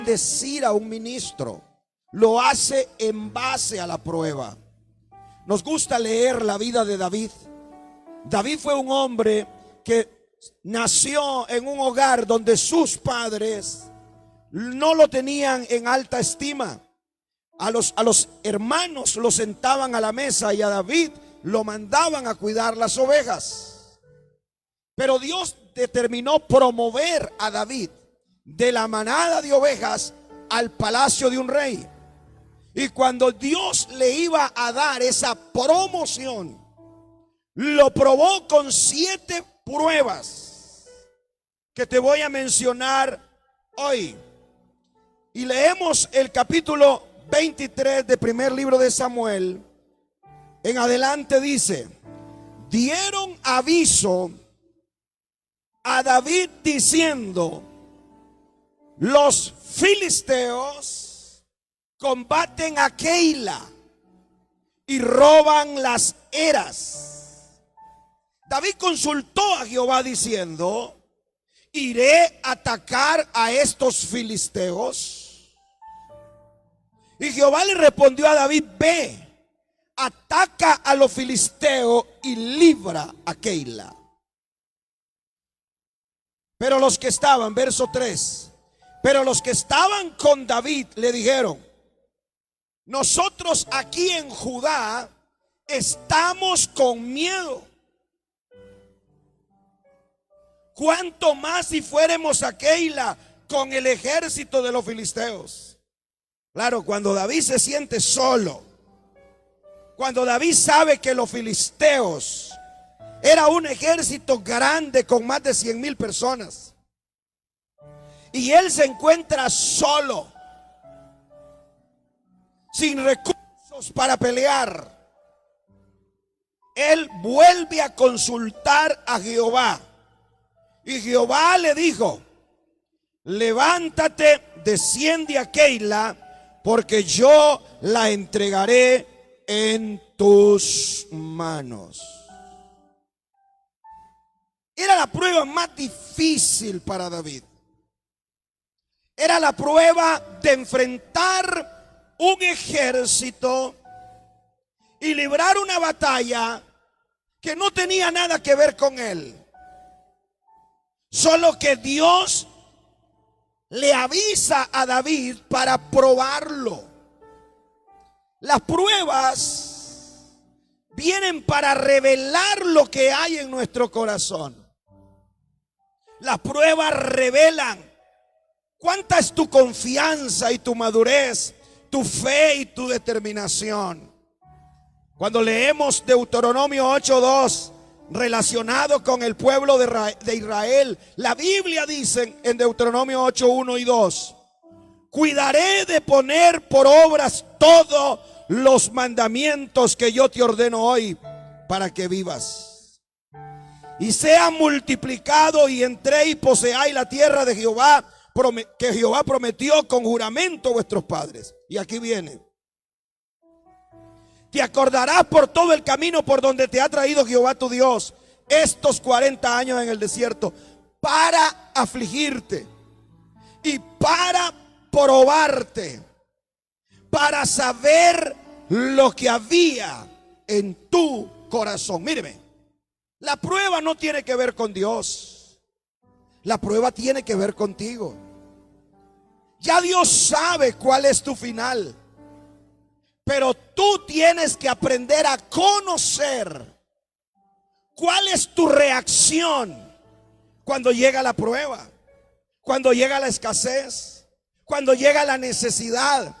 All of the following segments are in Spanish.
bendecir a un ministro, lo hace en base a la prueba. Nos gusta leer la vida de David. David fue un hombre que nació en un hogar donde sus padres no lo tenían en alta estima. A los hermanos lo sentaban a la mesa y a David lo mandaban a cuidar las ovejas. Pero Dios determinó promover a David de la manada de ovejas al palacio de un rey. Y cuando Dios le iba a dar esa promoción, lo probó con 7 pruebas que te voy a mencionar hoy. Y leemos el capítulo 23 del primer libro de Samuel. En adelante dice: dieron aviso a David diciendo: los filisteos combaten a Keila y roban las eras. David consultó a Jehová diciendo: ¿iré a atacar a estos filisteos? Y Jehová le respondió a David: ve, ataca a los filisteos y libra a Keila. Pero los que estaban, verso 3, pero los que estaban con David le dijeron: nosotros aquí en Judá estamos con miedo. ¿Cuánto más si fuéramos a Keila con el ejército de los filisteos? Claro, cuando David se siente solo, cuando David sabe que los filisteos era un ejército grande con más de 100,000 personas, y él se encuentra solo, sin recursos para pelear, él vuelve a consultar a Jehová. Y Jehová le dijo: levántate, desciende a Keila, porque yo la entregaré en tus manos. Era la prueba más difícil para David. Era la prueba de enfrentar un ejército y librar una batalla que no tenía nada que ver con él. Solo que Dios le avisa a David para probarlo. Las pruebas vienen para revelar lo que hay en nuestro corazón. Las pruebas revelan cuánta es tu confianza y tu madurez, tu fe y tu determinación. Cuando leemos Deuteronomio 8:2 relacionado con el pueblo de Israel, la Biblia dice en Deuteronomio 8:1 y 2: cuidaré de poner por obras todos los mandamientos que yo te ordeno hoy, para que vivas y sea multiplicado, y entréis y poseáis la tierra de Jehová, que Jehová prometió con juramento a vuestros padres. Y aquí viene: te acordarás por todo el camino por donde te ha traído Jehová tu Dios estos 40 años en el desierto, para afligirte y para probarte, para saber lo que había en tu corazón. Míreme, la prueba no tiene que ver con Dios. La prueba tiene que ver contigo. Ya Dios sabe cuál es tu final, pero tú tienes que aprender a conocer cuál es tu reacción cuando llega la prueba, cuando llega la escasez, cuando llega la necesidad.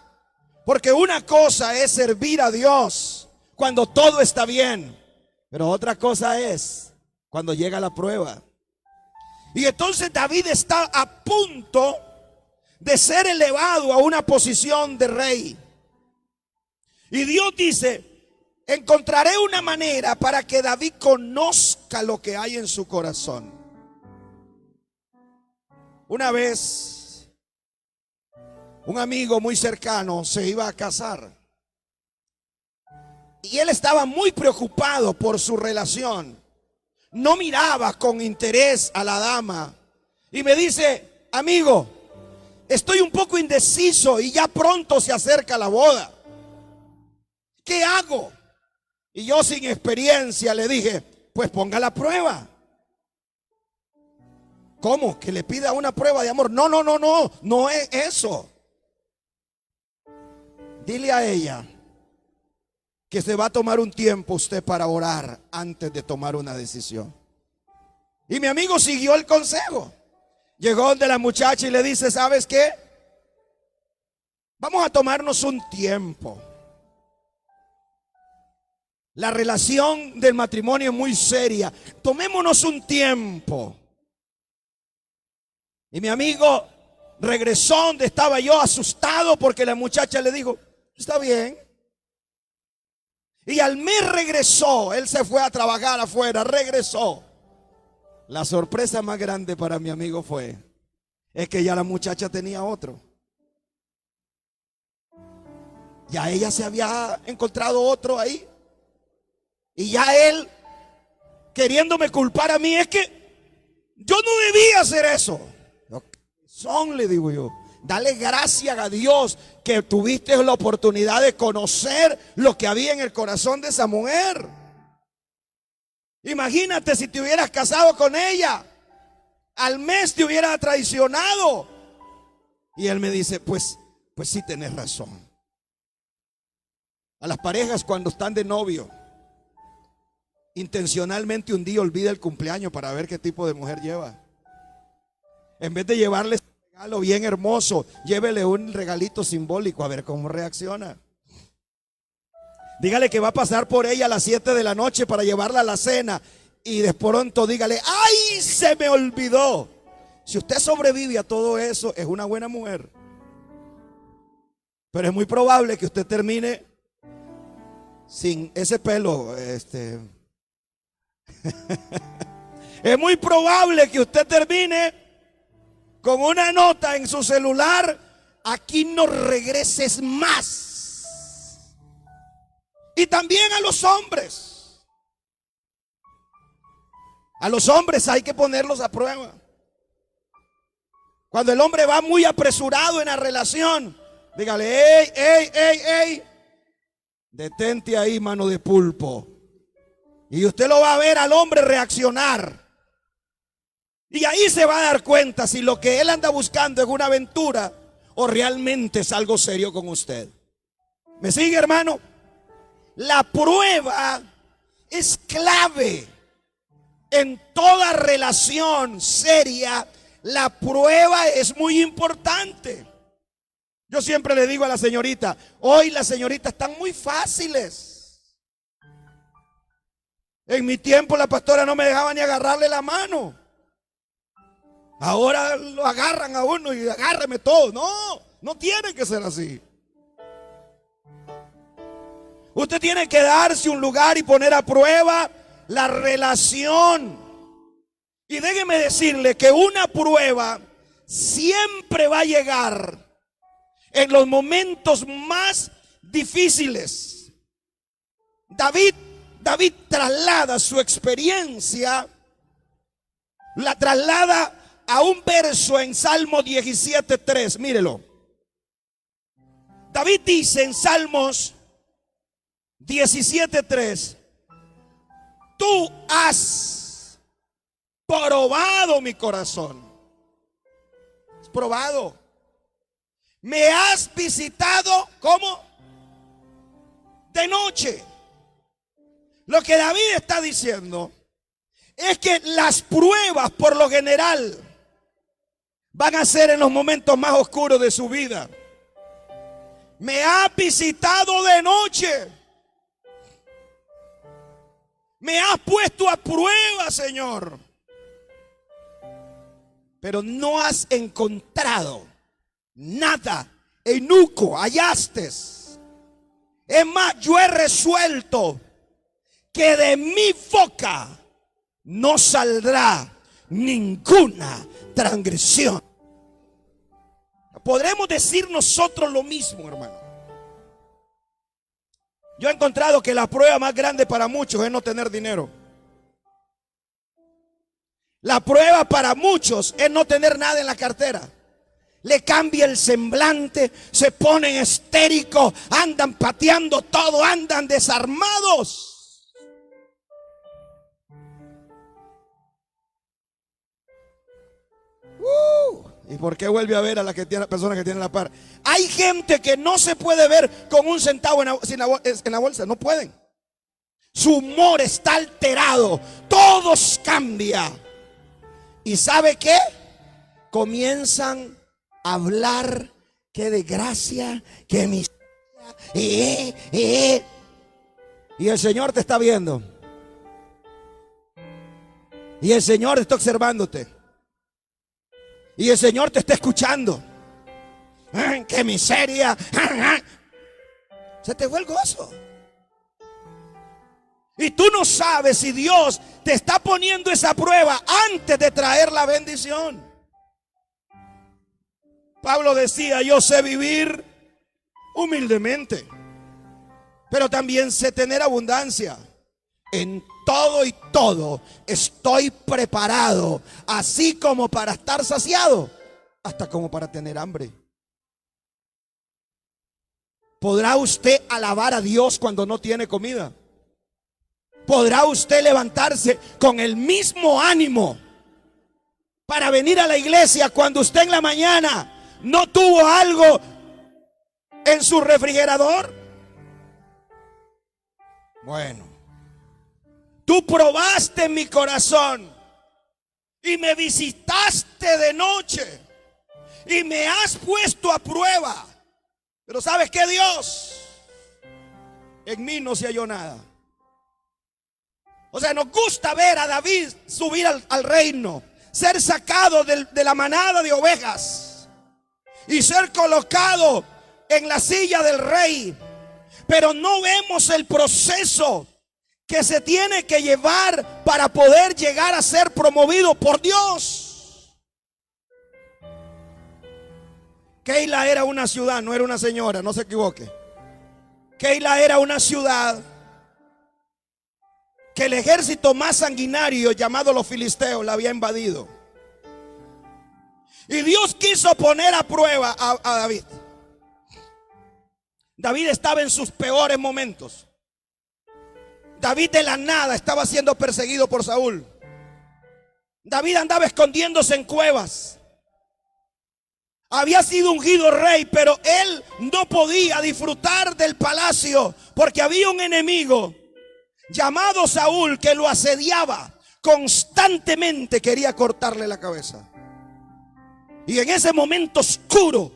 Porque una cosa es servir a Dios cuando todo está bien, pero otra cosa es cuando llega la prueba. Y entonces David está a punto de ser elevado a una posición de rey. Y Dios dice: encontraré una manera para que David conozca lo que hay en su corazón. Una vez, un amigo muy cercano se iba a casar. Y él estaba muy preocupado por su relación. No miraba con interés a la dama. Y me dice: amigo, estoy un poco indeciso y ya pronto se acerca la boda. ¿Qué hago? Y yo sin experiencia le dije, pues ponga la prueba. ¿Cómo? ¿Que le pida una prueba de amor? No, no, no, no, no es eso. Dile a ella que se va a tomar un tiempo usted para orar antes de tomar una decisión. Y mi amigo siguió el consejo. Llegó donde la muchacha y le dice, ¿sabes qué? Vamos a tomarnos un tiempo. La relación del matrimonio es muy seria. Tomémonos un tiempo. Y mi amigo regresó donde estaba yo, asustado porque la muchacha le dijo, está bien. Y al mes regresó, él se fue a trabajar afuera, regresó. La sorpresa más grande para mi amigo es que ya la muchacha tenía otro. Ya ella se había encontrado otro ahí. Y ya él, queriéndome culpar a mí, es que yo no debía hacer eso. Le digo yo, dale gracias a Dios que tuviste la oportunidad de conocer lo que había en el corazón de esa mujer. Imagínate si te hubieras casado con ella, al mes te hubiera traicionado. Y él me dice, pues sí tenés razón. A las parejas cuando están de novio, intencionalmente un día olvida el cumpleaños para ver qué tipo de mujer lleva. En vez de llevarle un regalo bien hermoso, llévele un regalito simbólico a ver cómo reacciona. Dígale que va a pasar por ella a las 7 de la noche para llevarla a la cena. Y de pronto dígale, ¡ay! Se me olvidó. Si usted sobrevive a todo eso, es una buena mujer. Pero es muy probable que usted termine sin ese pelo. Es muy probable que usted termine con una nota en su celular, aquí no regreses más. Y también a los hombres. A los hombres hay que ponerlos a prueba. Cuando el hombre va muy apresurado en la relación, dígale, ey, detente ahí, mano de pulpo. Y usted lo va a ver al hombre reaccionar. Y ahí se va a dar cuenta si lo que él anda buscando es una aventura o realmente es algo serio con usted. ¿Me sigue, hermano? La prueba es clave en toda relación seria. La prueba es muy importante. Yo siempre le digo a la señorita, hoy las señoritas están muy fáciles. En mi tiempo la pastora no me dejaba ni agarrarle la mano. Ahora lo agarran a uno y agárreme todo. No tiene que ser así. Usted tiene que darse un lugar y poner a prueba la relación. Y déjeme decirle que una prueba siempre va a llegar en los momentos más difíciles. David traslada su experiencia, la traslada a un verso en Salmo 17:3. Mírelo. David dice en Salmos 17:3: tú has probado mi corazón. Has probado. Me has visitado, ¿cómo? De noche. Lo que David está diciendo es que las pruebas por lo general van a ser en los momentos más oscuros de su vida. Me has visitado de noche. Me has puesto a prueba, Señor. Pero no has encontrado nada. Eunuco, hallaste. Es más, yo he resuelto que de mi boca no saldrá ninguna transgresión. Podremos decir nosotros lo mismo, hermano. Yo he encontrado que la prueba más grande para muchos es no tener dinero. La prueba para muchos es no tener nada en la cartera. le cambia el semblante, se ponen histéricos, andan pateando todo, andan desarmados. ¿Y por qué vuelve a ver a la persona que tiene la par? Hay gente que no se puede ver con un centavo en la bolsa, no pueden. Su humor está alterado, todos cambian. ¿Y sabe qué? Comienzan a hablar, qué desgracia, qué miseria, y el Señor te está viendo. Y el Señor está observándote. Y el Señor te está escuchando. ¡Qué miseria! Se te fue el gozo. Y tú no sabes si Dios te está poniendo esa prueba antes de traer la bendición. Pablo decía: yo sé vivir humildemente, pero también sé tener abundancia. En todo y todo estoy preparado, así como para estar saciado, hasta como para tener hambre. ¿Podrá usted alabar a Dios cuando no tiene comida? ¿Podrá usted levantarse con el mismo ánimo para venir a la iglesia cuando usted en la mañana no tuvo algo en su refrigerador? Bueno, tú probaste mi corazón y me visitaste de noche y me has puesto a prueba. Pero ¿sabes qué, Dios? En mí no se halló nada. O sea, nos gusta ver a David subir al reino, ser sacado de la manada de ovejas y ser colocado en la silla del rey. Pero no vemos el proceso que se tiene que llevar para poder llegar a ser promovido por Dios. Keila era una ciudad, no era una señora, no se equivoque. Keila era una ciudad que el ejército más sanguinario llamado los filisteos la había invadido. Y Dios quiso poner a prueba a David. David estaba en sus peores momentos. David de la nada estaba siendo perseguido por Saúl. David andaba escondiéndose en cuevas. Había sido ungido rey, pero él no podía disfrutar del palacio porque había un enemigo llamado Saúl que lo asediaba. Constantemente quería cortarle la cabeza. Y en ese momento oscuro,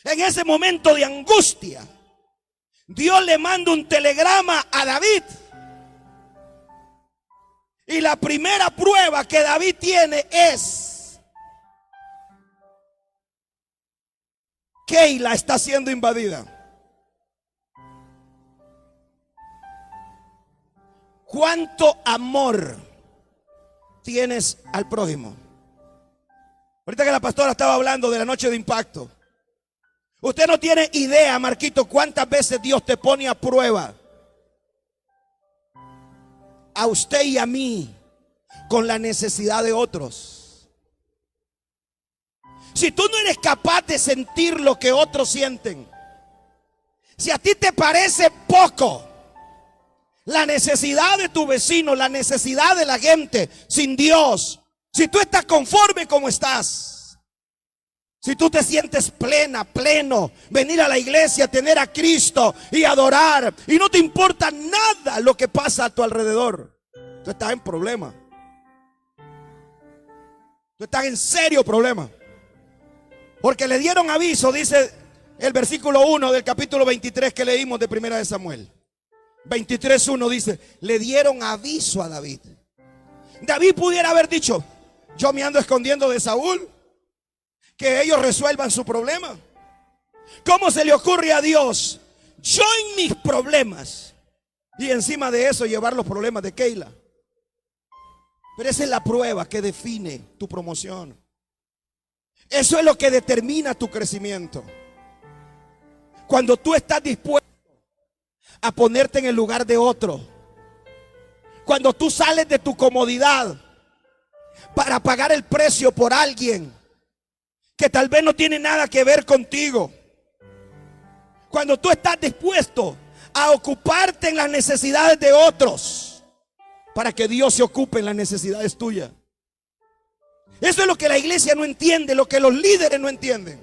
en ese momento de angustia, Dios le manda un telegrama a David. Y la primera prueba que David tiene es: Keila está siendo invadida. ¿Cuánto amor tienes al prójimo? Ahorita que la pastora estaba hablando de la noche de impacto, usted no tiene idea, Marquito, cuántas veces Dios te pone a prueba, a usted y a mí, con la necesidad de otros. Si tú no eres capaz de sentir lo que otros sienten, si a ti te parece poco la necesidad de tu vecino, la necesidad de la gente sin Dios, si tú estás conforme como estás, si tú te sientes pleno, venir a la iglesia, tener a Cristo y adorar, y no te importa nada lo que pasa a tu alrededor, tú estás en problema. Tú estás en serio problema. Porque le dieron aviso, dice el versículo 1 del capítulo 23 que leímos de Primera de Samuel. 23:1 dice: le dieron aviso a David. David pudiera haber dicho: yo me ando escondiendo de Saúl, que ellos resuelvan su problema. ¿Cómo se le ocurre a Dios, yo en mis problemas, y encima de eso llevar los problemas de Keila? Pero esa es la prueba que define tu promoción. Eso es lo que determina tu crecimiento. Cuando tú estás dispuesto a ponerte en el lugar de otro, cuando tú sales de tu comodidad para pagar el precio por alguien que tal vez no tiene nada que ver contigo. Cuando tú estás dispuesto a ocuparte en las necesidades de otros para que Dios se ocupe en las necesidades tuyas. Eso es lo que la iglesia no entiende, lo que los líderes no entienden.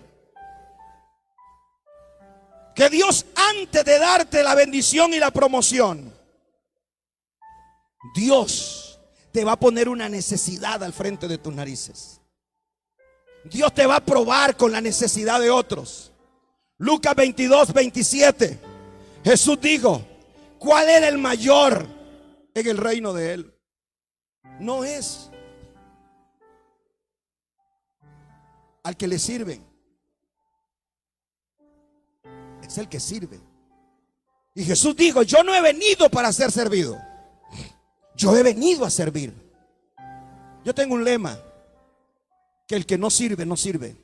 Que Dios, antes de darte la bendición y la promoción, Dios te va a poner una necesidad al frente de tus narices. Dios te va a probar con la necesidad de otros. Lucas 22:27. Jesús dijo: ¿cuál era el mayor en el reino de Él? No es al que le sirven, es el que sirve. Y Jesús dijo: yo no he venido para ser servido, yo he venido a servir. Yo tengo un lema: que el que no sirve, no sirve.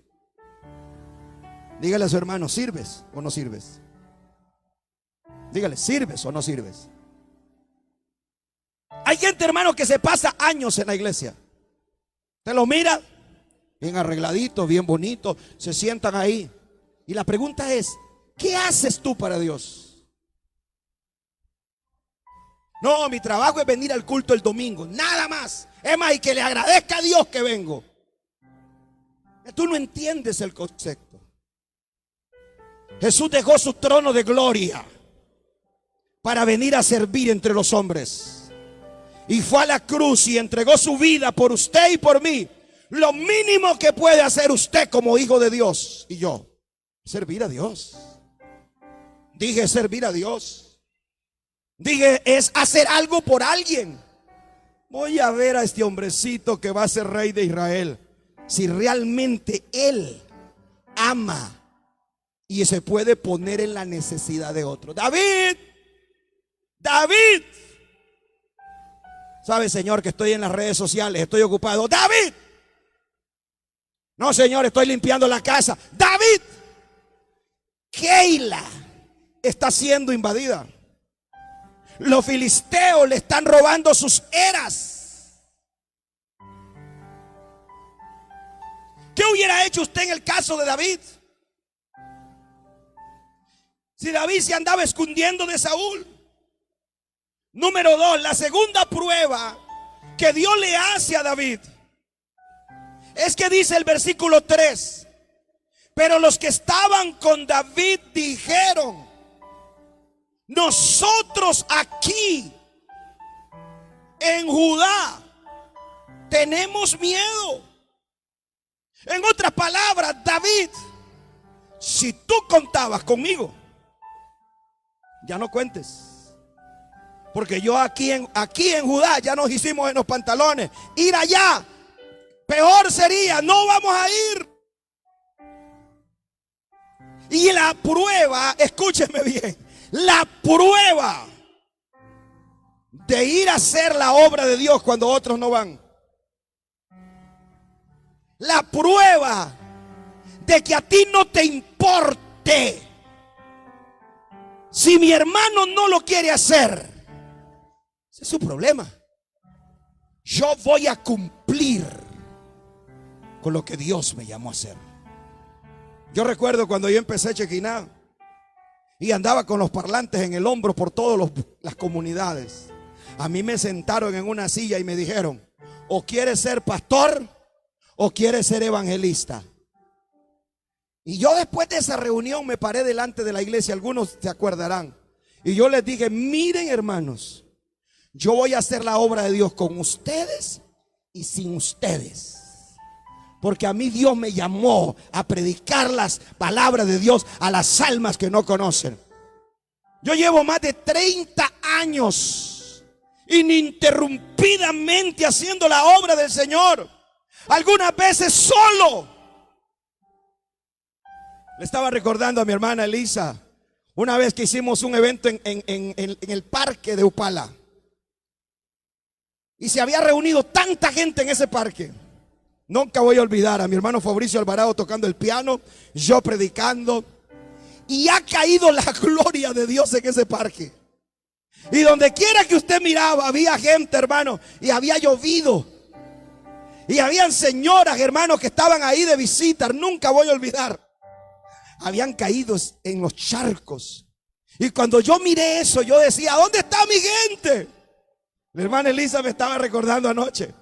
Dígale a su hermano: ¿sirves o no sirves? Dígale: ¿sirves o no sirves? Hay gente, hermano, que se pasa años en la iglesia. Te lo mira bien arregladito, bien bonito, se sientan ahí. Y la pregunta es: ¿qué haces tú para Dios? No, mi trabajo es venir al culto el domingo, nada más. Es más, y que le agradezca a Dios que vengo. Tú no entiendes el concepto. Jesús dejó su trono de gloria para venir a servir entre los hombres. Y fue a la cruz y entregó su vida por usted y por mí. Lo mínimo que puede hacer usted como hijo de Dios y yo: servir a Dios. Dije servir a Dios. Dije es hacer algo por alguien. Voy a ver a este hombrecito que va a ser rey de Israel, si realmente él ama y se puede poner en la necesidad de otro. David. ¿Sabe, Señor, que estoy en las redes sociales? Estoy ocupado. David. No, Señor, estoy limpiando la casa. David. Keila está siendo invadida. Los filisteos le están robando sus eras. ¿Qué hubiera hecho usted en el caso de David? Si David se andaba escondiendo de Saúl. Número 2, la segunda prueba que Dios le hace a David es que dice el versículo 3: pero los que estaban con David dijeron: nosotros aquí en Judá tenemos miedo. En otras palabras, David, si tú contabas conmigo, ya no cuentes. Porque yo aquí en Judá ya nos hicimos en los pantalones. Ir allá, peor sería, no vamos a ir. Y la prueba, escúcheme bien, la prueba de ir a hacer la obra de Dios cuando otros no van. La prueba de que a ti no te importe si mi hermano no lo quiere hacer. Ese es su problema. Yo voy a cumplir con lo que Dios me llamó a hacer. Yo recuerdo cuando yo empecé Chequiná y andaba con los parlantes en el hombro por todas las comunidades. A mí me sentaron en una silla y me dijeron: o quieres ser pastor o quieres ser evangelista. Y yo después de esa reunión me paré delante de la iglesia, algunos se acordarán, y yo les dije: miren, hermanos, yo voy a hacer la obra de Dios con ustedes y sin ustedes. Porque a mí Dios me llamó a predicar las palabras de Dios a las almas que no conocen. Yo llevo más de 30 años ininterrumpidamente haciendo la obra del Señor. Algunas veces solo. Le estaba recordando a mi hermana Elisa una vez que hicimos un evento en el parque de Upala. Y se había reunido tanta gente en ese parque. Nunca voy a olvidar a mi hermano Fabricio Alvarado tocando el piano, yo predicando. Y ha caído la gloria de Dios en ese parque. Y donde quiera que usted miraba había gente, hermano, y había llovido. Y habían señoras, hermanos, que estaban ahí de visita. Nunca voy a olvidar. Habían caído en los charcos. Y cuando yo miré eso, yo decía, ¿dónde está mi gente? La hermana Elisa me estaba recordando anoche.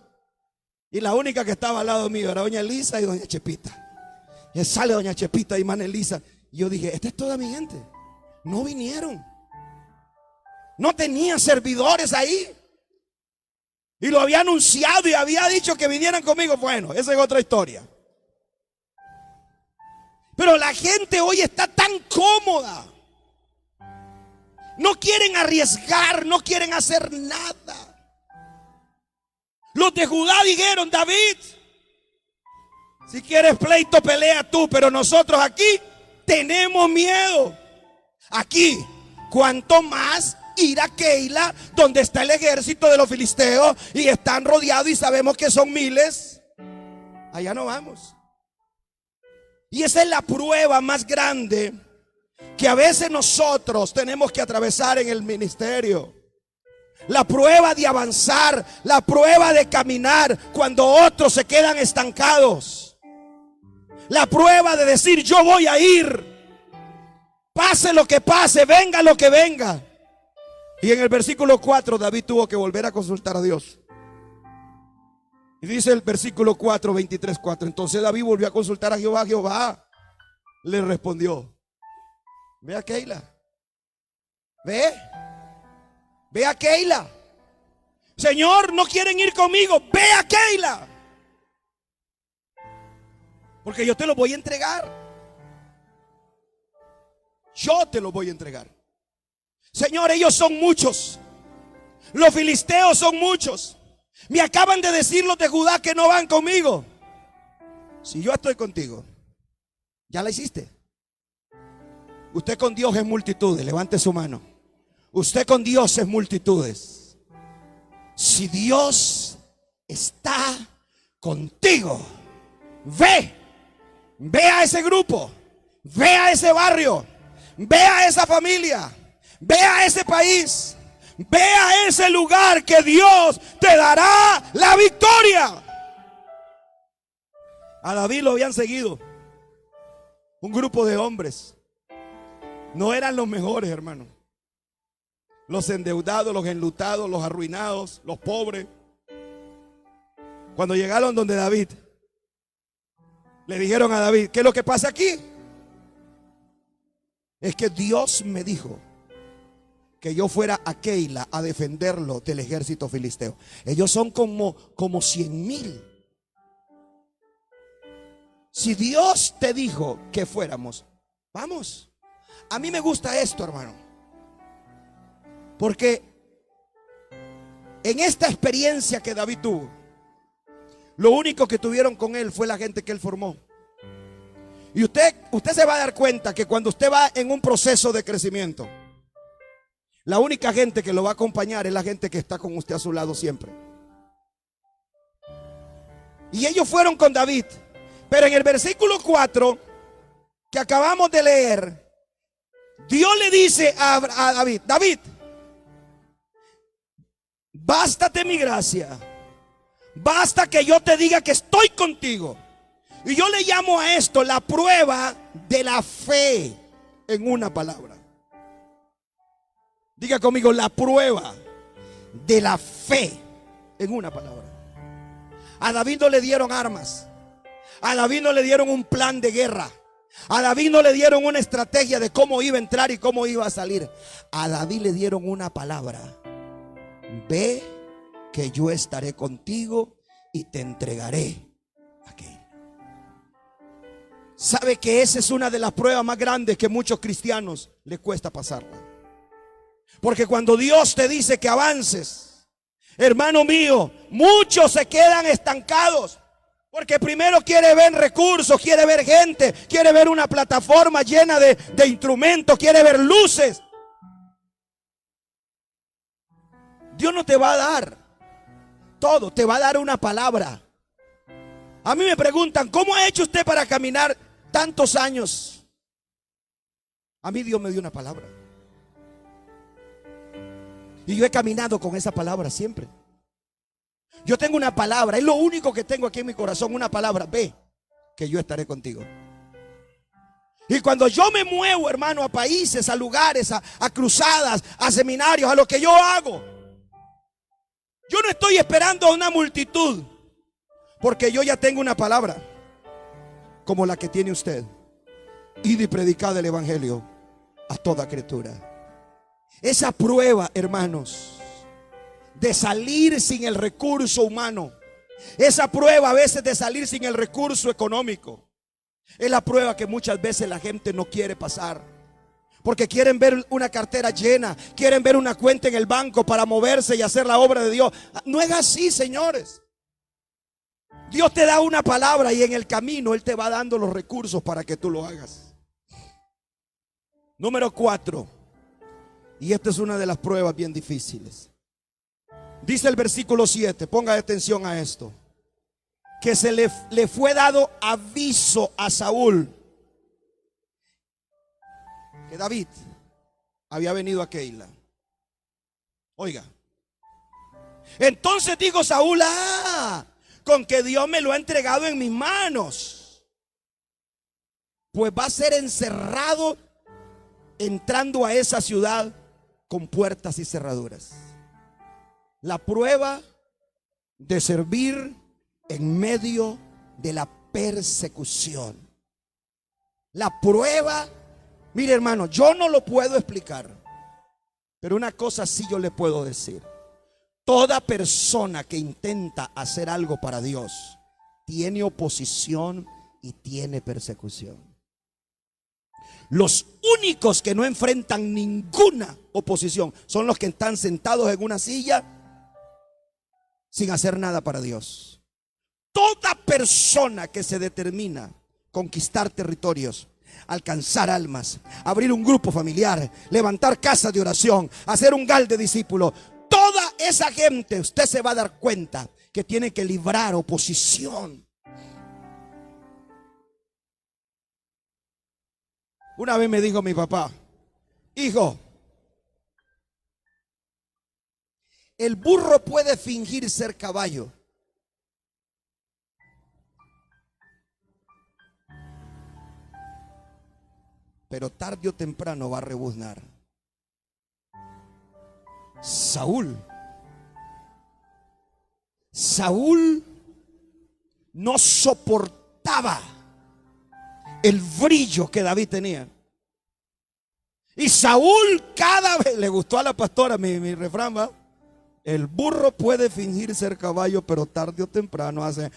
Y la única que estaba al lado mío era doña Elisa y doña Chepita. Y sale doña Chepita y hermana Elisa. Y yo dije, esta es toda mi gente. No vinieron. No tenían servidores ahí. Y lo había anunciado y había dicho que vinieran conmigo. Bueno, esa es otra historia. Pero la gente hoy está tan cómoda. No quieren arriesgar, no quieren hacer nada. Los de Judá dijeron, David, si quieres pleito, pelea tú, pero nosotros aquí tenemos miedo. Aquí, cuanto más ir a Keila, donde está el ejército de los filisteos y están rodeados y sabemos que son miles, allá no vamos. Y esa es la prueba más grande que a veces nosotros tenemos que atravesar en el ministerio. La prueba de avanzar, la prueba de caminar cuando otros se quedan estancados. La prueba de decir, yo voy a ir, pase lo que pase, venga lo que venga. Y en el versículo 4 David tuvo que volver a consultar a Dios. Y dice el versículo 4, 23, 4. Entonces David volvió a consultar a Jehová. Jehová le respondió, ve a Keila. Ve a Keila. Señor, no quieren ir conmigo. Ve a Keila. Porque yo te lo voy a entregar. Yo te lo voy a entregar. Señor, ellos son muchos. Los filisteos son muchos. Me acaban de decir los de Judá que no van conmigo. Si yo estoy contigo, ya la hiciste. Usted con Dios es multitudes. Levante su mano. Usted con Dios es multitudes. Si Dios está contigo, ve a ese grupo, ve a ese barrio, ve a esa familia, ve a ese país, ve a ese lugar que Dios te dará la victoria. A David lo habían seguido un grupo de hombres. No eran los mejores, hermano. Los endeudados, los enlutados, los arruinados, los pobres. Cuando llegaron donde David, le dijeron a David, ¿qué es lo que pasa aquí? Es que Dios me dijo que yo fuera a Keila a defenderlo del ejército filisteo. Ellos son como 100,000. Si Dios te dijo que fuéramos, vamos. A mí me gusta esto, hermano, porque en esta experiencia que David tuvo, lo único que tuvieron con él fue la gente que él formó. Y usted se va a dar cuenta que cuando usted va en un proceso de crecimiento, la única gente que lo va a acompañar es la gente que está con usted a su lado siempre. Y ellos fueron con David. Pero en el versículo 4 que acabamos de leer, Dios le dice a David, David, bástate mi gracia, basta que yo te diga que estoy contigo. Y yo le llamo a esto la prueba de la fe en una palabra. Diga conmigo, la prueba de la fe en una palabra. A David no le dieron armas. A David no le dieron un plan de guerra. A David no le dieron una estrategia de cómo iba a entrar y cómo iba a salir. A David le dieron una palabra. Ve que yo estaré contigo y te entregaré a Keila. ¿Sabe que esa es una de las pruebas más grandes que muchos cristianos les cuesta pasarla? Porque cuando Dios te dice que avances, hermano mío, muchos se quedan estancados. Porque primero quiere ver recursos, quiere ver gente, quiere ver una plataforma llena de instrumentos, quiere ver luces. Dios no te va a dar todo, te va a dar una palabra. A mí me preguntan, ¿cómo ha hecho usted para caminar tantos años? A mí Dios me dio una palabra. Y yo he caminado con esa palabra siempre. Yo tengo una palabra, es lo único que tengo aquí en mi corazón, una palabra: ve, que yo estaré contigo. Y cuando yo me muevo, hermano, a países, a lugares, a cruzadas, a seminarios, a lo que yo hago, yo no estoy esperando a una multitud, porque yo ya tengo una palabra como la que tiene usted: id y predicad el evangelio a toda criatura. Esa prueba, hermanos, de salir sin el recurso humano, esa prueba a veces de salir sin el recurso económico, es la prueba que muchas veces la gente no quiere pasar, porque quieren ver una cartera llena, quieren ver una cuenta en el banco para moverse y hacer la obra de Dios. No es así, señores. Dios te da una palabra y en el camino Él te va dando los recursos para que tú lo hagas. Número 4, y esta es una de las pruebas bien difíciles. Dice el versículo 7, ponga atención a esto: que se le fue dado aviso a Saúl que David había venido a Keila. Oiga, entonces dijo Saúl: con que Dios me lo ha entregado en mis manos, pues va a ser encerrado entrando a esa ciudad con puertas y cerraduras. La prueba de servir en medio de la persecución. La prueba, mire, hermano, yo no lo puedo explicar, pero una cosa sí yo le puedo decir: toda persona que intenta hacer algo para Dios tiene oposición y tiene persecución. Los únicos que no enfrentan ninguna oposición son los que están sentados en una silla sin hacer nada para Dios. Toda persona que se determina conquistar territorios, alcanzar almas, abrir un grupo familiar, levantar casas de oración, hacer un GAL de discípulos, toda esa gente, usted se va a dar cuenta que tiene que librar oposición. Una vez me dijo mi papá: hijo, el burro puede fingir ser caballo, pero tarde o temprano va a rebuznar. Saúl no soportaba el brillo que David tenía. Y Saúl cada vez, le gustó a la pastora mi refrán, ¿va? El burro puede fingir ser caballo, pero tarde o temprano hace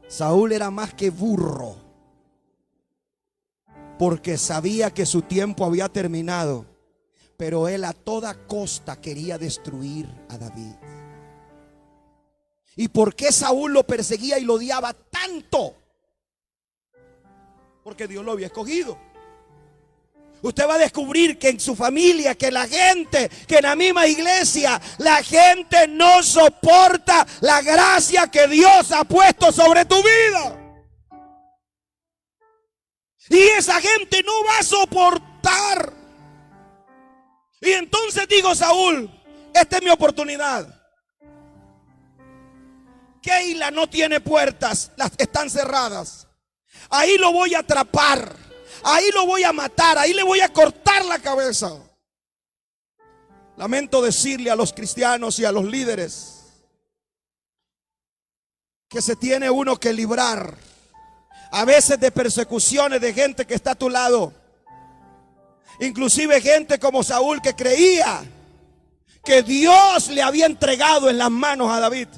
Saúl era más que burro, porque sabía que su tiempo había terminado, pero él a toda costa quería destruir a David. ¿Y por qué Saúl lo perseguía y lo odiaba tanto? Porque Dios lo había escogido. Usted va a descubrir que en su familia, que la gente, que en la misma iglesia, la gente no soporta la gracia que Dios ha puesto sobre tu vida. Y esa gente no va a soportar. Y entonces digo: Saúl, esta es mi oportunidad. Keila no tiene puertas, están cerradas. Ahí lo voy a atrapar, ahí lo voy a matar, ahí le voy a cortar la cabeza. Lamento decirle a los cristianos y a los líderes que se tiene uno que librar a veces de persecuciones de gente que está a tu lado. Inclusive gente como Saúl, que creía que Dios le había entregado en las manos a David,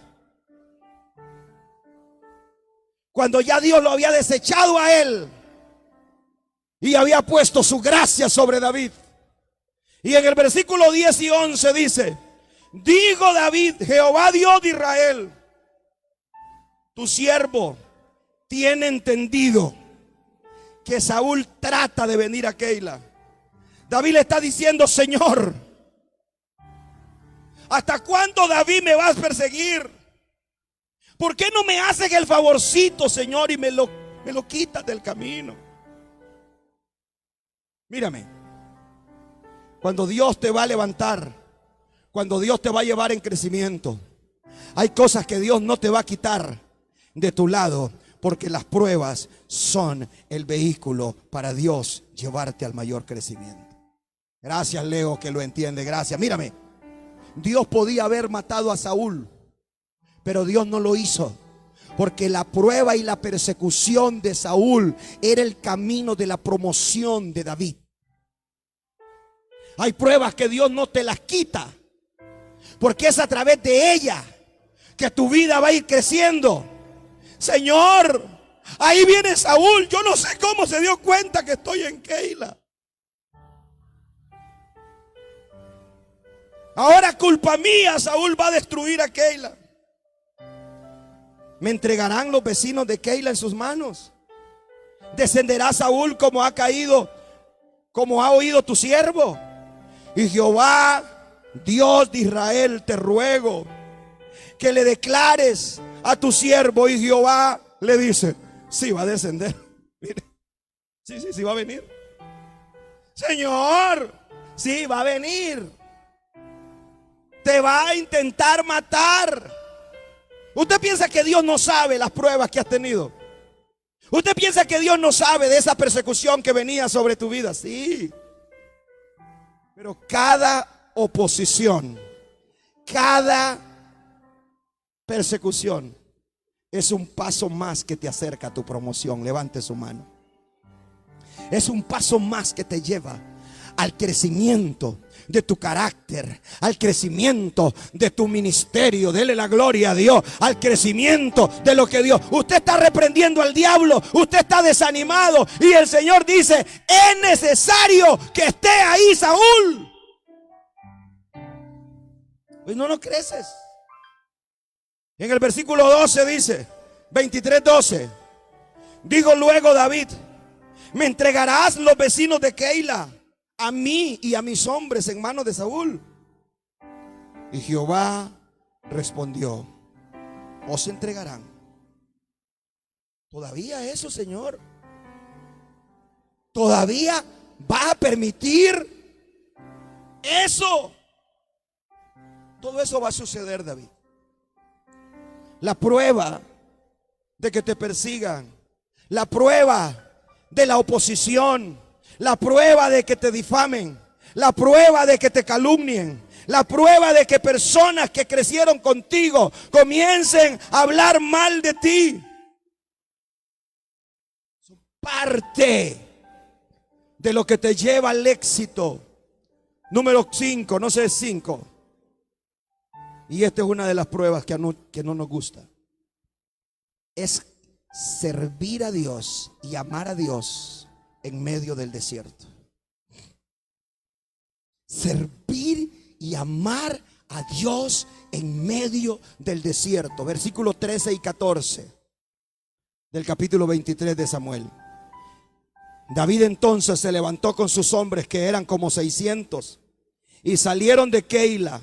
cuando ya Dios lo había desechado a él y había puesto su gracia sobre David. Y en el versículo 10 y 11 dice: dijo David: Jehová Dios de Israel, tu siervo tiene entendido que Saúl trata de venir a Keila. David le está diciendo: Señor, ¿hasta cuándo, David, me vas a perseguir? ¿Por qué no me haces el favorcito, Señor, y me lo quitas del camino? Mírame, cuando Dios te va a levantar, cuando Dios te va a llevar en crecimiento, hay cosas que Dios no te va a quitar de tu lado, porque las pruebas son el vehículo para Dios llevarte al mayor crecimiento. Gracias, Leo, que lo entiende. Gracias. Mírame, Dios podía haber matado a Saúl, pero Dios no lo hizo, porque la prueba y la persecución de Saúl era el camino de la promoción de David. Hay pruebas que Dios no te las quita, porque es a través de ella que tu vida va a ir creciendo. Señor, ahí viene Saúl. Yo no sé cómo se dio cuenta que estoy en Keila. Ahora culpa mía, Saúl va a destruir a Keila. ¿Me entregarán los vecinos de Keila en sus manos? ¿Descenderá Saúl como ha caído, como ha oído tu siervo? Y Jehová, Dios de Israel, te ruego que le declares a tu siervo. Y Jehová le dice: sí, va a descender. Mire, sí va a venir. Señor, sí va a venir. Te va a intentar matar. ¿Usted piensa que Dios no sabe las pruebas que has tenido? ¿Usted piensa que Dios no sabe de esa persecución que venía sobre tu vida? Sí. Pero cada oposición, cada persecución es un paso más que te acerca a tu promoción. Levante su mano. Es un paso más que te lleva al crecimiento de tu carácter, al crecimiento de tu ministerio. Dele la gloria a Dios, al crecimiento de lo que Dios. Usted está reprendiendo al diablo, usted está desanimado, y el Señor dice: es necesario que esté ahí Saúl. Pues no creces. En el versículo 12 dice, 23:12, dijo luego David: me entregarás los vecinos de Keila a mí y a mis hombres en manos de Saúl. Y Jehová respondió: os entregarán. ¿Todavía eso, Señor? ¿Todavía va a permitir eso? Todo eso va a suceder, David. La prueba de que te persigan, la prueba de la oposición, la prueba de que te difamen, la prueba de que te calumnien, la prueba de que personas que crecieron contigo comiencen a hablar mal de ti, son parte de lo que te lleva al éxito. Número 5, no sé, 5. Y esta es una de las pruebas que no nos gusta. Es servir a Dios y amar a Dios en medio del desierto. Servir y amar a Dios en medio del desierto. Versículos 13 y 14 del capítulo 23 de Samuel. David entonces se levantó con sus hombres, que eran como 600, y salieron de Keila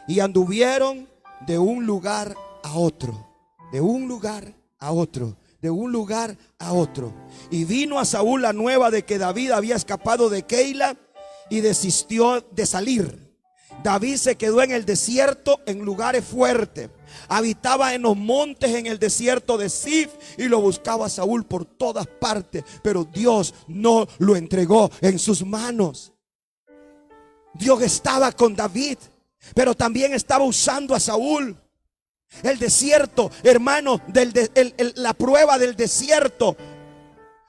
y anduvieron de un lugar a otro, de un lugar a otro, de un lugar a otro. Y vino a Saúl la nueva de que David había escapado de Keila y desistió de salir. David se quedó en el desierto, en lugares fuertes. Habitaba en los montes, en el desierto de Zif, y lo buscaba Saúl por todas partes, pero Dios no lo entregó en sus manos. Dios estaba con David, pero también estaba usando a Saúl. El desierto, hermano, la prueba del desierto,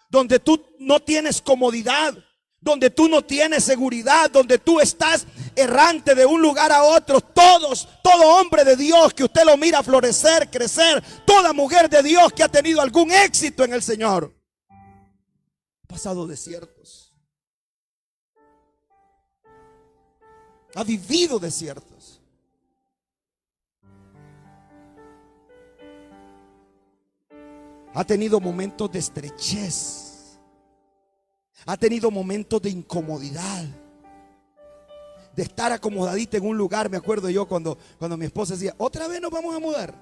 donde tú no tienes comodidad, donde tú no tienes seguridad, donde tú estás errante de un lugar a otro. Todo hombre de Dios que usted lo mira florecer, crecer, toda mujer de Dios que ha tenido algún éxito en el Señor, ha pasado desiertos, ha vivido desiertos. Ha tenido momentos de estrechez, ha tenido momentos de incomodidad, de estar acomodadita en un lugar. Me acuerdo yo cuando mi esposa decía: otra vez nos vamos a mudar,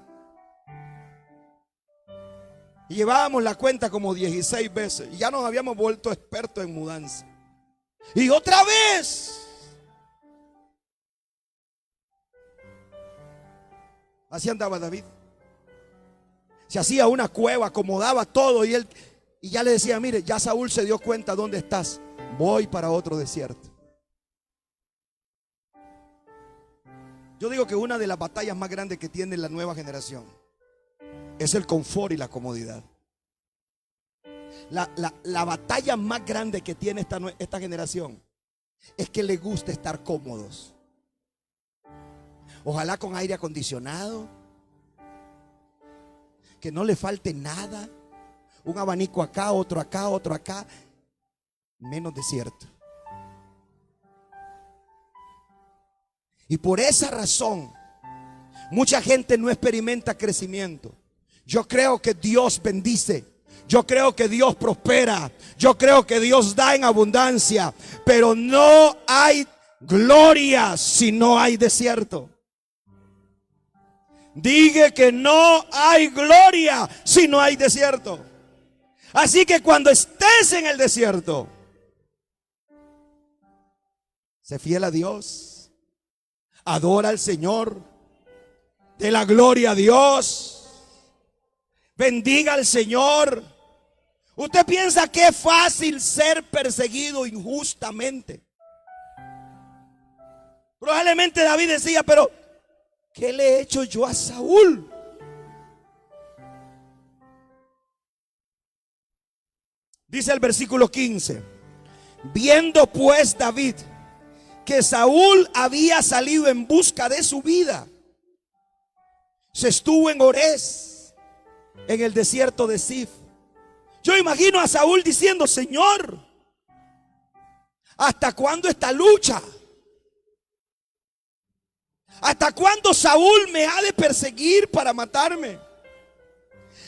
y llevábamos la cuenta como 16 veces y ya nos habíamos vuelto expertos en mudanza. Y otra vez. Así andaba David. Se hacía una cueva, acomodaba todo y ya le decía, mire, ya Saúl se dio cuenta dónde estás. Voy para otro desierto. Yo digo que una de las batallas más grandes que tiene la nueva generación es el confort y la comodidad. La batalla más grande que tiene esta generación es que le gusta estar cómodos. Ojalá con aire acondicionado, que no le falte nada, un abanico acá, otro acá, menos desierto. Y por esa razón mucha gente no experimenta crecimiento. Yo creo que Dios bendice, yo creo que Dios prospera, yo creo que Dios da en abundancia, pero no hay gloria si no hay desierto. Dije que no hay gloria si no hay desierto. Así que cuando estés en el desierto, sé fiel a Dios, adora al Señor, dé la gloria a Dios, bendiga al Señor. Usted piensa que es fácil ser perseguido injustamente. Probablemente David decía, pero ¿qué le he hecho yo a Saúl? Dice el versículo 15: viendo pues David que Saúl había salido en busca de su vida, se estuvo en Orés, en el desierto de Sif. Yo imagino a Saúl diciendo, Señor, ¿hasta cuándo esta lucha? ¿Hasta cuándo Saúl me ha de perseguir para matarme?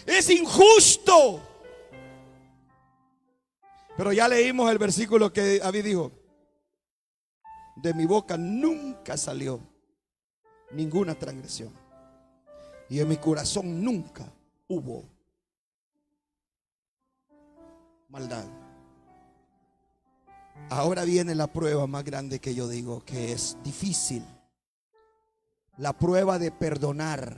Es injusto. Pero ya leímos el versículo que David dijo: de mi boca nunca salió ninguna transgresión, y en mi corazón nunca hubo maldad. Ahora viene la prueba más grande que yo digo que es difícil. La prueba de perdonar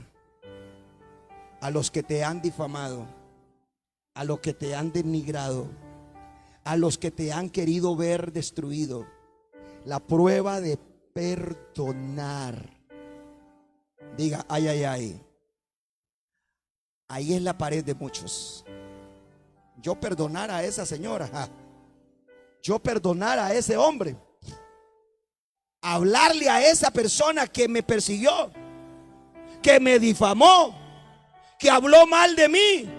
a los que te han difamado, a los que te han denigrado, a los que te han querido ver destruido. La prueba de perdonar. Diga, ay, ay, ay. Ahí es la pared de muchos. Yo perdonar a esa señora, yo perdonar a ese hombre, hablarle a esa persona que me persiguió, que me difamó, que habló mal de mí.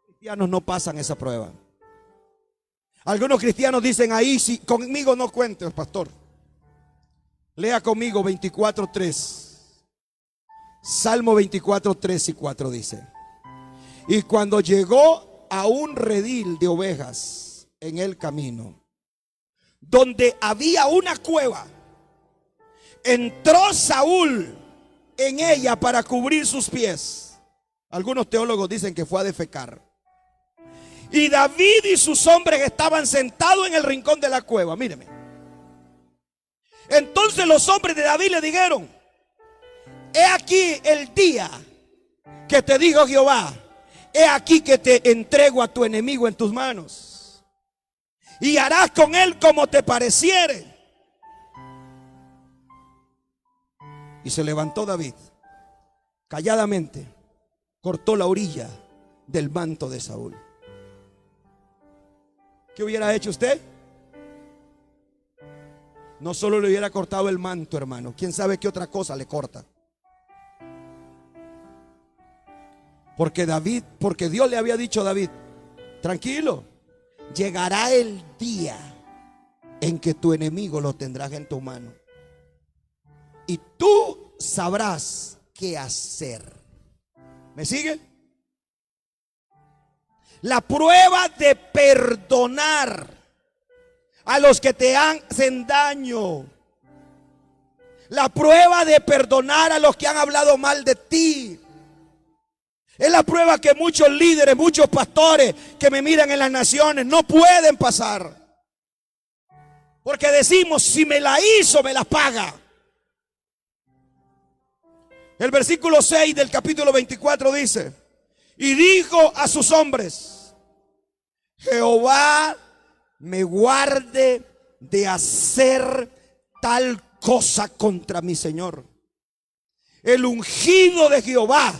Cristianos no pasan esa prueba. Algunos cristianos dicen, ahí sí, conmigo no cuentes, pastor. Lea conmigo 24:3. Salmo 24:3 y 4 dice: y cuando llegó a un redil de ovejas en el camino, donde había una cueva, entró Saúl en ella para cubrir sus pies. Algunos teólogos dicen que fue a defecar. Y David y sus hombres estaban sentados en el rincón de la cueva. Míreme. Entonces los hombres de David le dijeron: he aquí el día que te dijo Jehová, he aquí que te entrego a tu enemigo en tus manos, y harás con él como te pareciere. Y se levantó David, calladamente cortó la orilla del manto de Saúl. ¿Qué hubiera hecho usted? No solo le hubiera cortado el manto, hermano, quién sabe qué otra cosa le corta. Porque Dios le había dicho a David: tranquilo, llegará el día en que tu enemigo lo tendrás en tu mano, y tú sabrás qué hacer. ¿Me sigue? La prueba de perdonar a los que te hacen daño. La prueba de perdonar a los que han hablado mal de ti. Es la prueba que muchos líderes, muchos pastores que me miran en las naciones no pueden pasar. Porque decimos, si me la hizo, me la paga. El versículo 6 del capítulo 24 dice: y dijo a sus hombres: Jehová me guarde de hacer tal cosa contra mi Señor. El ungido de Jehová,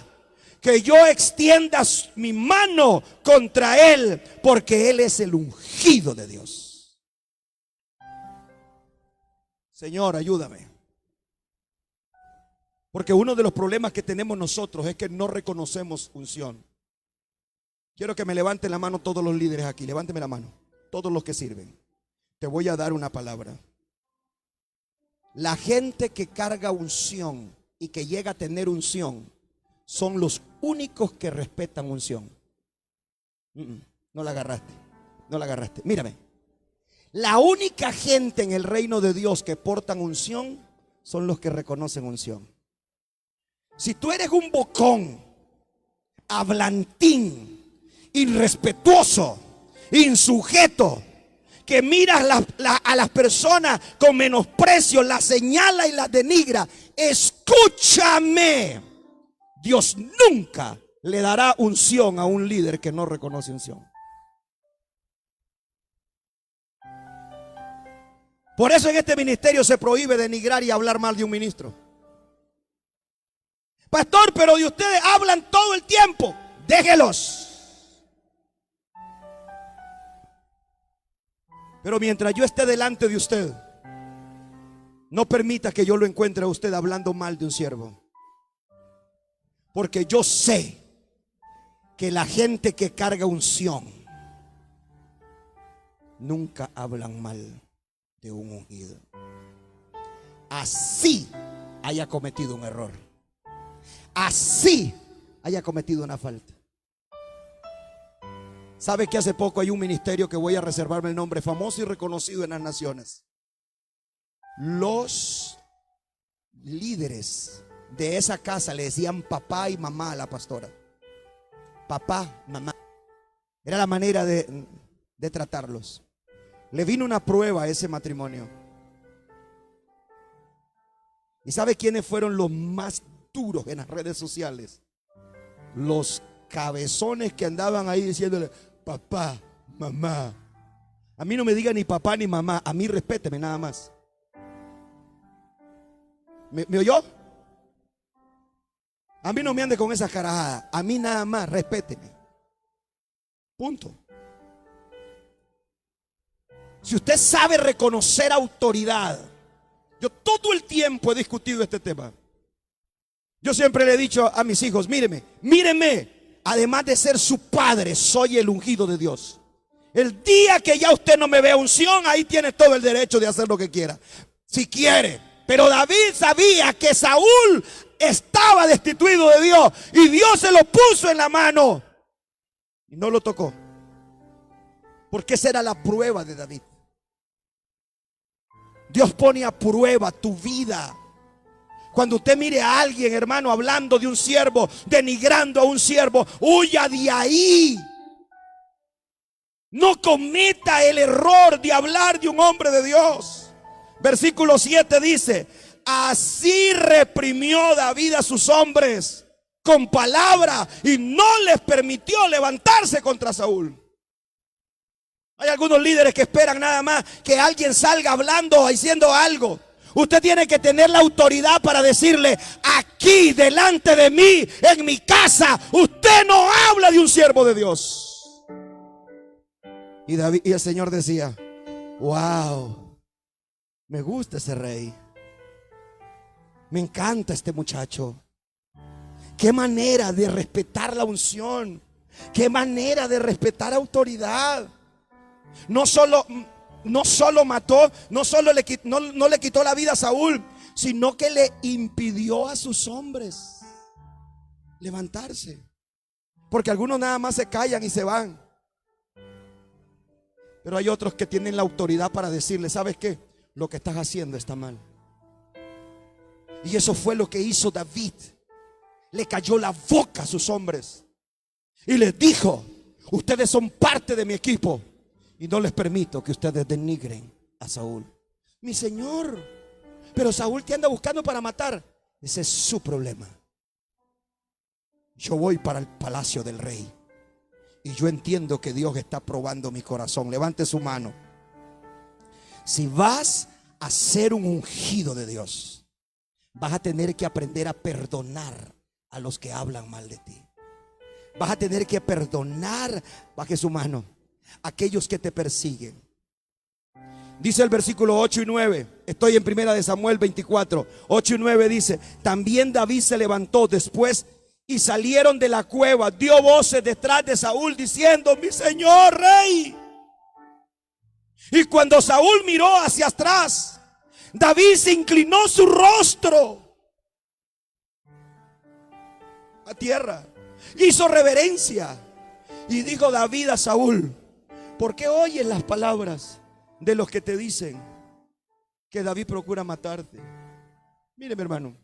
que yo extienda mi mano contra él, porque él es el ungido de Dios. Señor, ayúdame. Porque uno de los problemas que tenemos nosotros es que no reconocemos unción. Quiero que me levanten la mano todos los líderes aquí. Levánteme la mano, todos los que sirven. Te voy a dar una palabra. La gente que carga unción y que llega a tener unción son los únicos que respetan unción. No la agarraste, no la agarraste. Mírame. La única gente en el reino de Dios que portan unción son los que reconocen unción. Si tú eres un bocón, hablantín, irrespetuoso, insujeto, que miras a las personas con menosprecio, las señala y las denigra, escúchame, Dios nunca le dará unción a un líder que no reconoce unción. Por eso en este ministerio se prohíbe denigrar y hablar mal de un ministro. Pastor, pero de ustedes hablan todo el tiempo. Déjelos. Pero mientras yo esté delante de usted, no permita que yo lo encuentre a usted hablando mal de un siervo. Porque yo sé que la gente que carga unción nunca hablan mal de un ungido, así haya cometido un error, así haya cometido una falta. ¿Sabe que hace poco hay un ministerio que voy a reservarme el nombre, famoso y reconocido en las naciones? Los líderes de esa casa le decían papá y mamá a la pastora. Papá, mamá. Era la manera de tratarlos. Le vino una prueba a ese matrimonio. ¿Y sabe quiénes fueron los más duros en las redes sociales? Los cabezones que andaban ahí diciéndole papá, mamá. A mí no me diga ni papá ni mamá, a mí respéteme nada más. ¿Me oyó? A mí no me ande con esas carajadas, a mí nada más respéteme. Punto. Si usted sabe reconocer autoridad, yo todo el tiempo he discutido este tema. Yo siempre le he dicho a mis hijos, míreme, además de ser su padre, soy el ungido de Dios. El día que ya usted no me vea unción, ahí tiene todo el derecho de hacer lo que quiera, si quiere. Pero David sabía que Saúl estaba destituido de Dios y Dios se lo puso en la mano y no lo tocó, porque esa era la prueba de David. Dios pone a prueba tu vida. Cuando usted mire a alguien, hermano, hablando de un siervo, denigrando a un siervo, huya de ahí. No cometa el error de hablar de un hombre de Dios. Versículo 7 dice: así reprimió David a sus hombres con palabra y no les permitió levantarse contra Saúl. Hay algunos líderes que esperan nada más que alguien salga hablando o diciendo algo. Usted tiene que tener la autoridad para decirle: aquí delante de mí, en mi casa, usted no habla de un siervo de Dios. Y David, y el Señor decía: wow, me gusta ese rey, me encanta este muchacho. Qué manera de respetar la unción, qué manera de respetar autoridad. No solo mató, no le quitó la vida a Saúl, sino que le impidió a sus hombres levantarse. Porque algunos nada más se callan y se van. Pero hay otros que tienen la autoridad para decirle: ¿sabes qué? Lo que estás haciendo está mal. Y eso fue lo que hizo David. Le cayó la boca a sus hombres y les dijo: ustedes son parte de mi equipo y no les permito que ustedes denigren a Saúl. Mi señor, pero Saúl te anda buscando para matar. Ese es su problema. yo voy para el palacio del rey. Y yo entiendo que Dios está probando mi corazón. Levante su mano. Si vas a ser un ungido de Dios, vas a tener que aprender a perdonar a los que hablan mal de ti. Vas a tener que perdonar, baje su mano, a aquellos que te persiguen. Dice el versículo 8 y 9. Estoy en primera de Samuel 24, 8 y 9 dice: también David se levantó después y salieron de la cueva. Dio voces detrás de Saúl diciendo: mi señor rey. Y cuando Saúl miró hacia atrás, David se inclinó su rostro a tierra, hizo reverencia y dijo David a Saúl: ¿por qué oyes las palabras de los que te dicen que David procura matarte? Mire, mi hermano,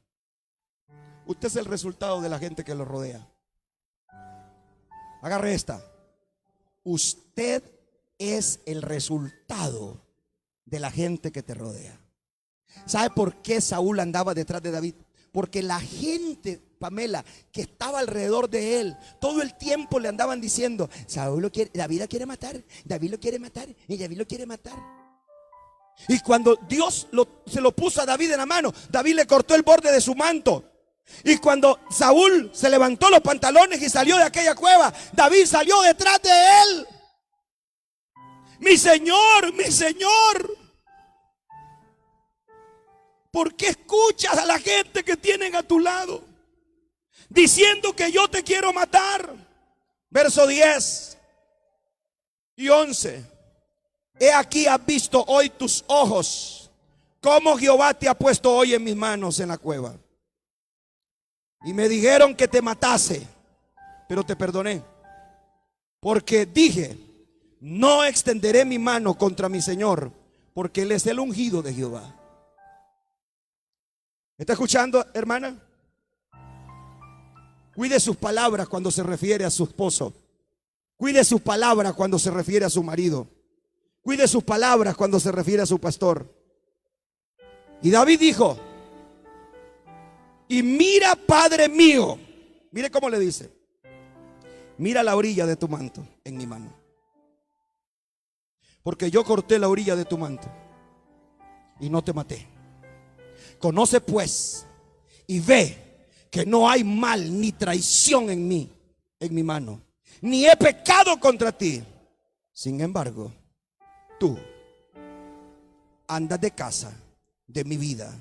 usted es el resultado de la gente que lo rodea. Agarre esta. Usted es el resultado de la gente que te rodea. ¿Sabe por qué Saúl andaba detrás de David? Porque la gente, Pamela, que estaba alrededor de él, todo el tiempo le andaban diciendo: Saúl lo quiere, David lo quiere matar, David lo quiere matar, y David lo quiere matar. Y cuando Dios se lo puso a David en la mano, David le cortó el borde de su manto. Y cuando Saúl se levantó los pantalones y salió de aquella cueva, David salió detrás de él. Mi señor, mi señor. ¿Por qué escuchas a la gente que tienen a tu lado diciendo que yo te quiero matar? Verso 10 y 11. He aquí, has visto hoy tus ojos cómo Jehová te ha puesto hoy en mis manos en la cueva. Y me dijeron que te matase, pero te perdoné, porque dije: no extenderé mi mano contra mi Señor, porque Él es el ungido de Jehová. ¿Está escuchando, hermana? Cuide sus palabras cuando se refiere a su esposo. Cuide sus palabras cuando se refiere a su marido. Cuide sus palabras cuando se refiere a su pastor. Y David dijo: y mira, Padre mío, mire cómo le dice: mira la orilla de tu manto en mi mano, porque yo corté la orilla de tu manto y no te maté. Conoce pues y ve que no hay mal ni traición en mí, en mi mano, ni he pecado contra ti. Sin embargo, tú andas de casa de mi vida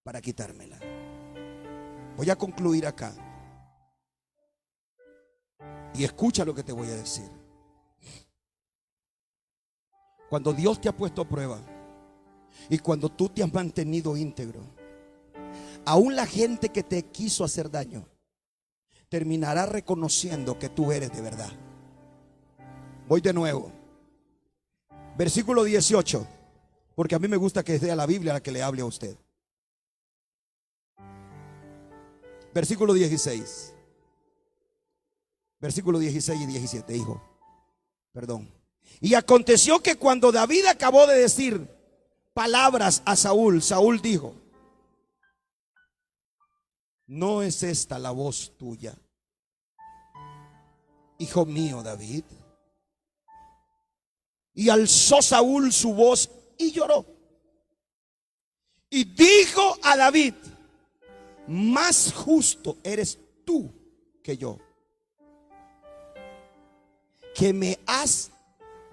para quitármela. Voy a concluir acá. Y escucha lo que te voy a decir. Cuando Dios te ha puesto a prueba y cuando tú te has mantenido íntegro, aún la gente que te quiso hacer daño terminará reconociendo que tú eres de verdad. Voy de nuevo. Versículo 18, porque a mí me gusta que sea la Biblia la que le hable a usted. Versículo 16. Versículo 16 y 17, hijo. Perdón. Y aconteció que cuando David acabó de decir palabras a Saúl, Saúl dijo: ¿no es esta la voz tuya, hijo mío David? Y alzó Saúl su voz y lloró. Y dijo a David: más justo eres tú que yo, que me has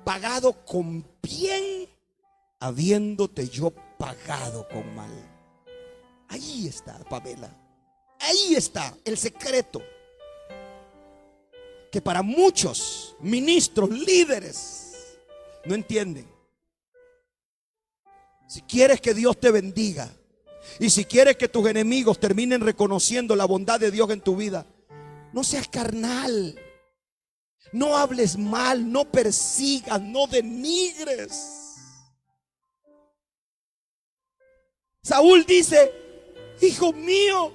pagado con bien, habiéndote yo pagado con mal. Ahí está, Pamela. Ahí está el secreto que para muchos ministros, líderes, no entienden. Si quieres que Dios te bendiga y si quieres que tus enemigos terminen reconociendo la bondad de Dios en tu vida, no seas carnal, no hables mal, no persigas, no denigres. Saúl dice: hijo mío,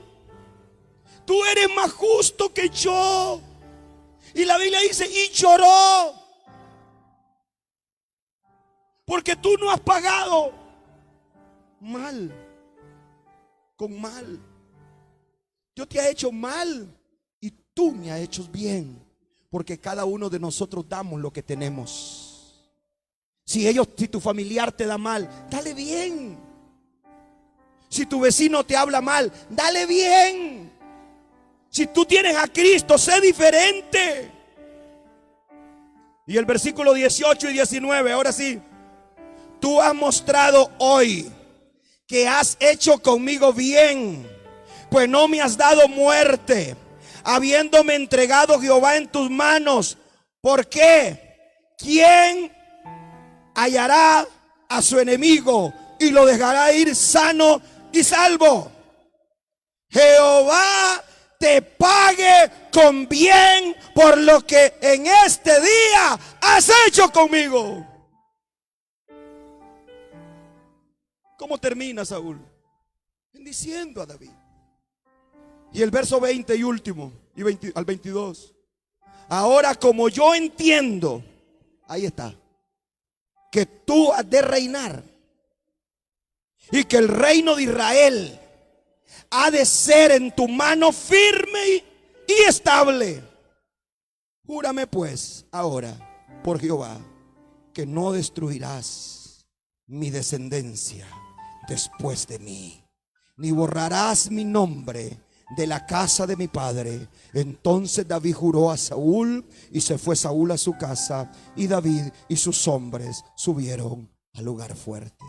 tú eres más justo que yo. Y la Biblia dice: y lloró, porque tú no has pagado mal con mal. Dios te ha hecho mal y tú me has hecho bien, porque cada uno de nosotros damos lo que tenemos. Si tu familiar te da mal, dale bien. Si tu vecino te habla mal, dale bien. Si tú tienes a Cristo, sé diferente. Y el versículo 18 y 19, ahora sí. Tú has mostrado hoy que has hecho conmigo bien, pues no me has dado muerte, habiéndome entregado Jehová en tus manos. ¿Por qué? ¿Quién hallará a su enemigo y lo dejará ir sano y salvo? Jehová te pague con bien por lo que en este día has hecho conmigo. ¿Cómo termina Saúl? Bendiciendo a David. Y el verso 20 y último, al 22. Ahora, como yo entiendo, ahí está, que tú has de reinar y que el reino de Israel ha de ser en tu mano firme y estable. Júrame pues ahora por Jehová que no destruirás mi descendencia después de mí, ni borrarás mi nombre de la casa de mi padre. Entonces David juró a Saúl, y se fue Saúl a su casa, y David y sus hombres subieron al lugar fuerte.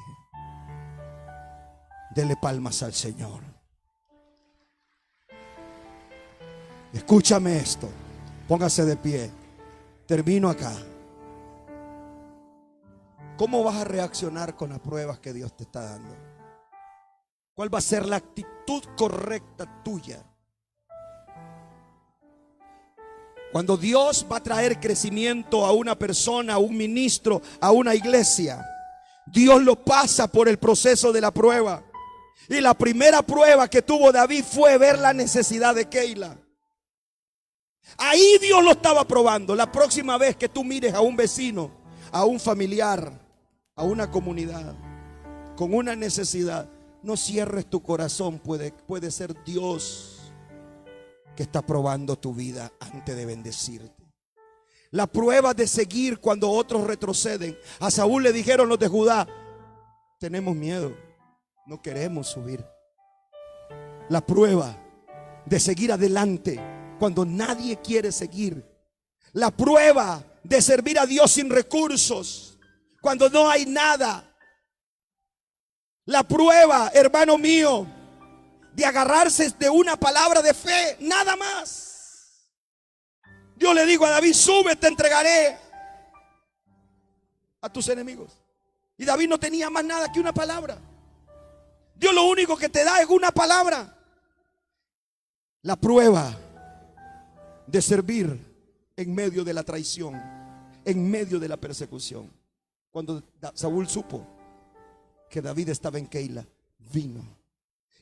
Dele palmas al Señor. Escúchame esto, póngase de pie, termino acá. ¿Cómo vas a reaccionar con las pruebas que Dios te está dando? ¿Cuál va a ser la actitud correcta tuya? Cuando Dios va a traer crecimiento a una persona, a un ministro, a una iglesia, Dios lo pasa por el proceso de la prueba. Y la primera prueba que tuvo David fue ver la necesidad de Keila. Ahí Dios lo estaba probando. La próxima vez que tú mires a un vecino, a un familiar, a una comunidad con una necesidad, no cierres tu corazón. Puede ser Dios que está probando tu vida antes de bendecirte. La prueba de seguir cuando otros retroceden. A Saúl le dijeron los de Judá: tenemos miedo, no queremos subir. La prueba de seguir adelante cuando nadie quiere seguir. La prueba de servir a Dios sin recursos, cuando no hay nada. La prueba, hermano mío, de agarrarse de una palabra de fe, nada más. Yo le digo a David: sube, te entregaré a tus enemigos. Y David no tenía más nada que una palabra. Dios lo único que te da es una palabra. La prueba de servir en medio de la traición, en medio de la persecución. Cuando Saúl supo que David estaba en Keila, vino.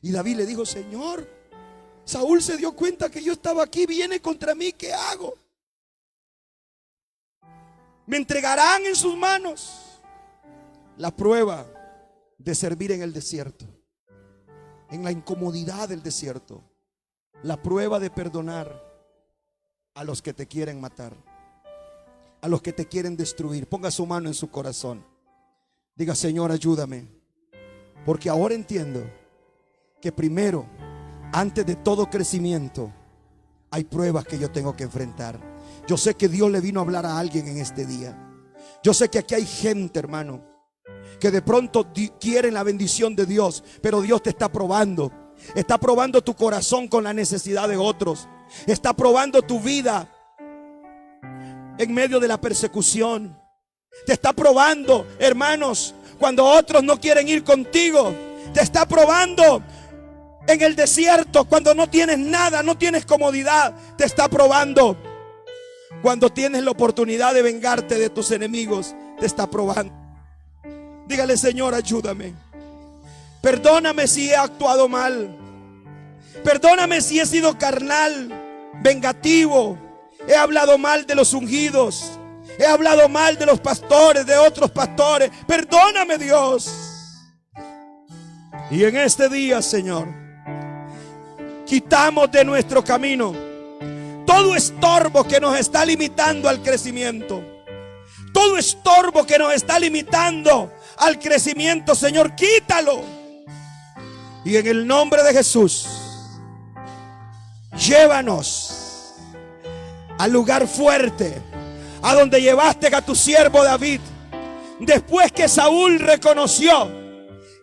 Y David le dijo: Señor, Saúl se dio cuenta que yo estaba aquí, viene contra mí, ¿qué hago? Me entregarán en sus manos. La prueba de servir en el desierto, en la incomodidad del desierto. La prueba de perdonar a los que te quieren matar, a los que te quieren destruir. Ponga su mano en su corazón. Diga: Señor, ayúdame, porque ahora entiendo que primero, antes de todo crecimiento, hay pruebas que yo tengo que enfrentar. Yo sé que Dios le vino a hablar a alguien en este día. Yo sé que aquí hay gente, hermano, que de pronto quieren la bendición de Dios, pero Dios te está probando. Está probando tu corazón con la necesidad de otros. Está probando tu vida en medio de la persecución. Te está probando, hermanos, cuando otros no quieren ir contigo. Te está probando en el desierto, cuando no tienes nada, no tienes comodidad. Te está probando cuando tienes la oportunidad de vengarte de tus enemigos. Te está probando. Dígale: Señor, ayúdame. Perdóname si he actuado mal. Perdóname si he sido carnal, vengativo. He hablado mal de los ungidos. He hablado mal de los pastores, de otros pastores. Perdóname, Dios. Y en este día, Señor, quitamos de nuestro camino todo estorbo que nos está limitando al crecimiento, todo estorbo que nos está limitando al crecimiento, Señor, quítalo. Y en el nombre de Jesús, llévanos al lugar fuerte, a donde llevaste a tu siervo David, después que Saúl reconoció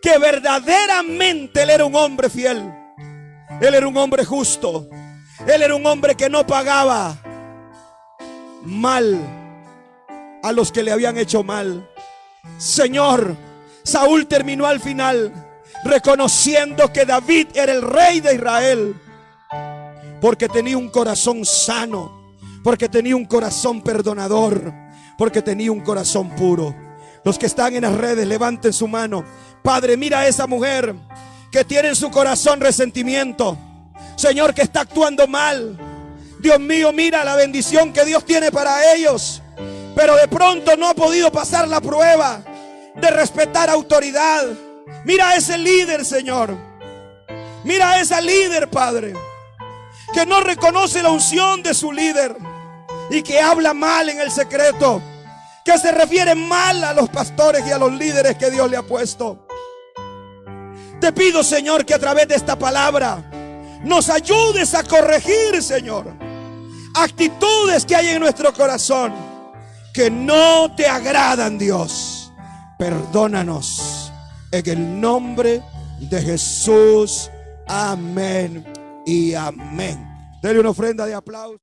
que verdaderamente él era un hombre fiel, él era un hombre justo, él era un hombre que no pagaba mal a los que le habían hecho mal. Señor, Saúl terminó al final reconociendo que David era el rey de Israel, porque tenía un corazón sano, porque tenía un corazón perdonador, porque tenía un corazón puro. Los que están en las redes, levanten su mano. Padre, mira a esa mujer que tiene en su corazón resentimiento, Señor, que está actuando mal. Dios mío, mira la bendición que Dios tiene para ellos, pero de pronto no ha podido pasar la prueba de respetar autoridad. Mira a ese líder, Señor. Mira a esa líder, Padre, que no reconoce la unción de su líder y que habla mal en el secreto, que se refiere mal a los pastores y a los líderes que Dios le ha puesto. Te pido, Señor, que a través de esta palabra nos ayudes a corregir, Señor, actitudes que hay en nuestro corazón que no te agradan, Dios. Perdónanos en el nombre de Jesús. Amén y amén. Dele una ofrenda de aplauso.